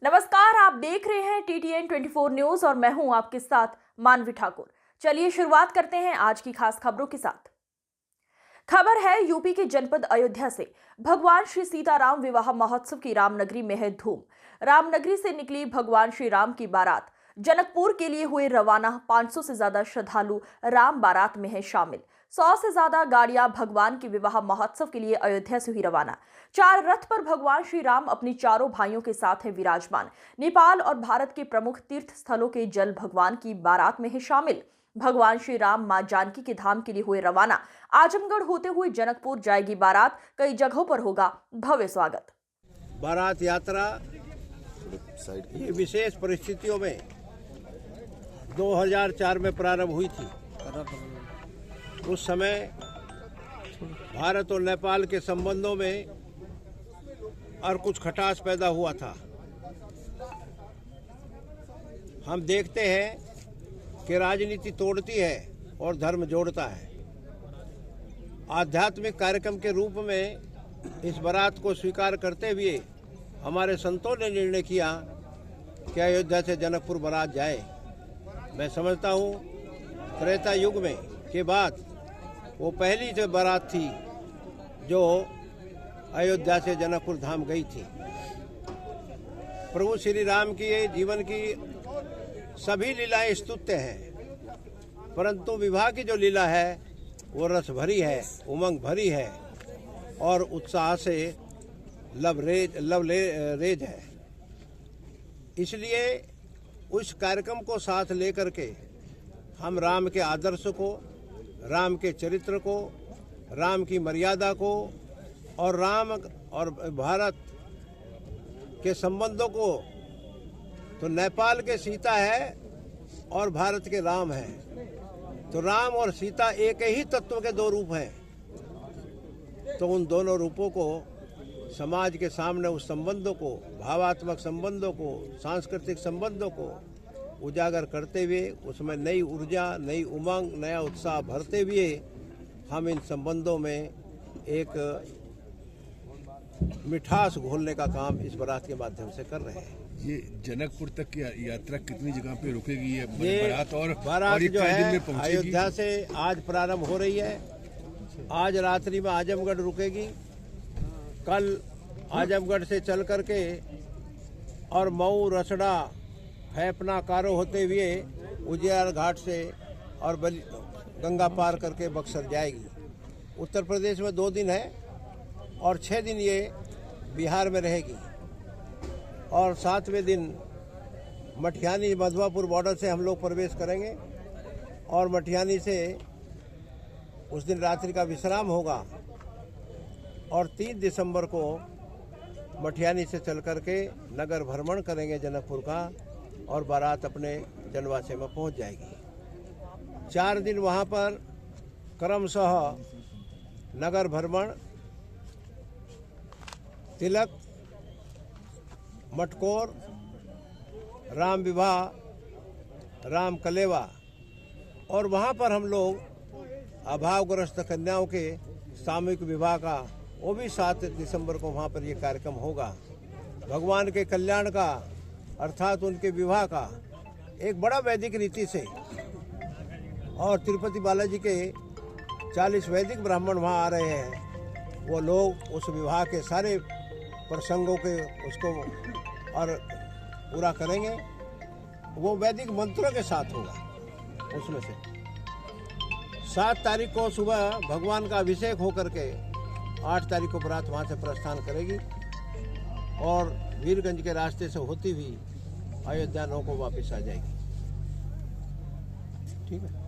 नमस्कार, आप देख रहे हैं TTN 24 न्यूज और मैं हूं आपके साथ मानवी ठाकुर। चलिए शुरुआत करते हैं आज की खास खबरों के साथ। खबर है यूपी के जनपद अयोध्या से। भगवान श्री सीताराम विवाह महोत्सव की रामनगरी में है धूम। रामनगरी से निकली भगवान श्री राम की बारात जनकपुर के लिए हुए रवाना। 500 से ज्यादा श्रद्धालु राम बारात में है शामिल। 100 से ज्यादा गाड़ियां भगवान के विवाह महोत्सव के लिए अयोध्या से हुई रवाना। 4 रथ पर भगवान श्री राम अपनी चारों भाइयों के साथ है विराजमान। नेपाल और भारत के प्रमुख तीर्थ स्थलों के जल भगवान की बारात में है शामिल। भगवान श्री राम मां जानकी के धाम के लिए हुए रवाना। आजमगढ़ होते हुए जनकपुर जाएगी बारात। कई जगहों पर होगा भव्य स्वागत। बारात यात्रा ये विशेष परिस्थितियों में 2004 में प्रारंभ हुई थी। उस समय भारत और नेपाल के संबंधों में और कुछ खटास पैदा हुआ था। हम देखते हैं कि राजनीति तोड़ती है और धर्म जोड़ता है। आध्यात्मिक कार्यक्रम के रूप में इस बारात को स्वीकार करते हुए हमारे संतों ने निर्णय किया कि अयोध्या से जनकपुर बारात जाए। मैं समझता हूँ त्रेता युग में के बाद वो पहली जो बारात थी जो अयोध्या से जनकपुर धाम गई थी। प्रभु श्री राम की जीवन की सभी लीलाएं स्तुत्य हैं, परंतु विवाह की जो लीला है वो रस भरी है, उमंग भरी है और उत्साह से लवरेज है। इसलिए उस कार्यक्रम को साथ लेकर के हम राम के आदर्श को, राम के चरित्र को, राम की मर्यादा को और राम और भारत के संबंधों को, तो नेपाल के सीता है और भारत के राम है, तो राम और सीता एक ही तत्व के दो रूप हैं। तो उन दोनों रूपों को समाज के सामने, उस संबंधों को, भावात्मक संबंधों को, सांस्कृतिक संबंधों को उजागर करते हुए उसमें नई ऊर्जा, नई उमंग, नया उत्साह भरते हुए हम इन संबंधों में एक मिठास घोलने का काम इस बारात के माध्यम से कर रहे हैं। ये जनकपुर तक की यात्रा कितनी जगह पे रुकेगी? ये बारात जो है अयोध्या से आज प्रारंभ हो रही है। आज रात्रि में आजमगढ़ रुकेगी। कल आजमगढ़ से चल करके और मऊ, रसड़ा, हैपना, कारो होते हुए उजियार घाट से और गंगा पार करके बक्सर जाएगी। उत्तर प्रदेश में 2 दिन है और 6 दिन ये बिहार में रहेगी और 7वें दिन मटिहानी मधवापुर बॉर्डर से हम लोग प्रवेश करेंगे और मटिहानी से उस दिन रात्रि का विश्राम होगा और 3 दिसंबर को मटिहानी से चल करके नगर भ्रमण करेंगे जनकपुर का और बारात अपने जनवासे में पहुंच जाएगी। 4 दिन वहां पर क्रमशः नगर भ्रमण, तिलक, मटकोर, राम विवाह, राम कलेवा और वहाँ पर हम लोग अभावग्रस्त कन्याओं के सामूहिक विवाह का, वो भी 7 दिसंबर को वहाँ पर ये कार्यक्रम होगा। भगवान के कल्याण का अर्थात उनके विवाह का एक बड़ा वैदिक रीति से, और तिरुपति बालाजी के 40 वैदिक ब्राह्मण वहाँ आ रहे हैं। वो लोग उस विवाह के सारे प्रसंगों के उसको और पूरा करेंगे। वो वैदिक मंत्रों के साथ होगा। उसमें से 7 तारीख को सुबह भगवान का अभिषेक होकर के 8 तारीख को बारात वहाँ से प्रस्थान करेगी और वीरगंज के रास्ते से होती हुई अयोध्या 9 को वापस आ जाएगी। ठीक है।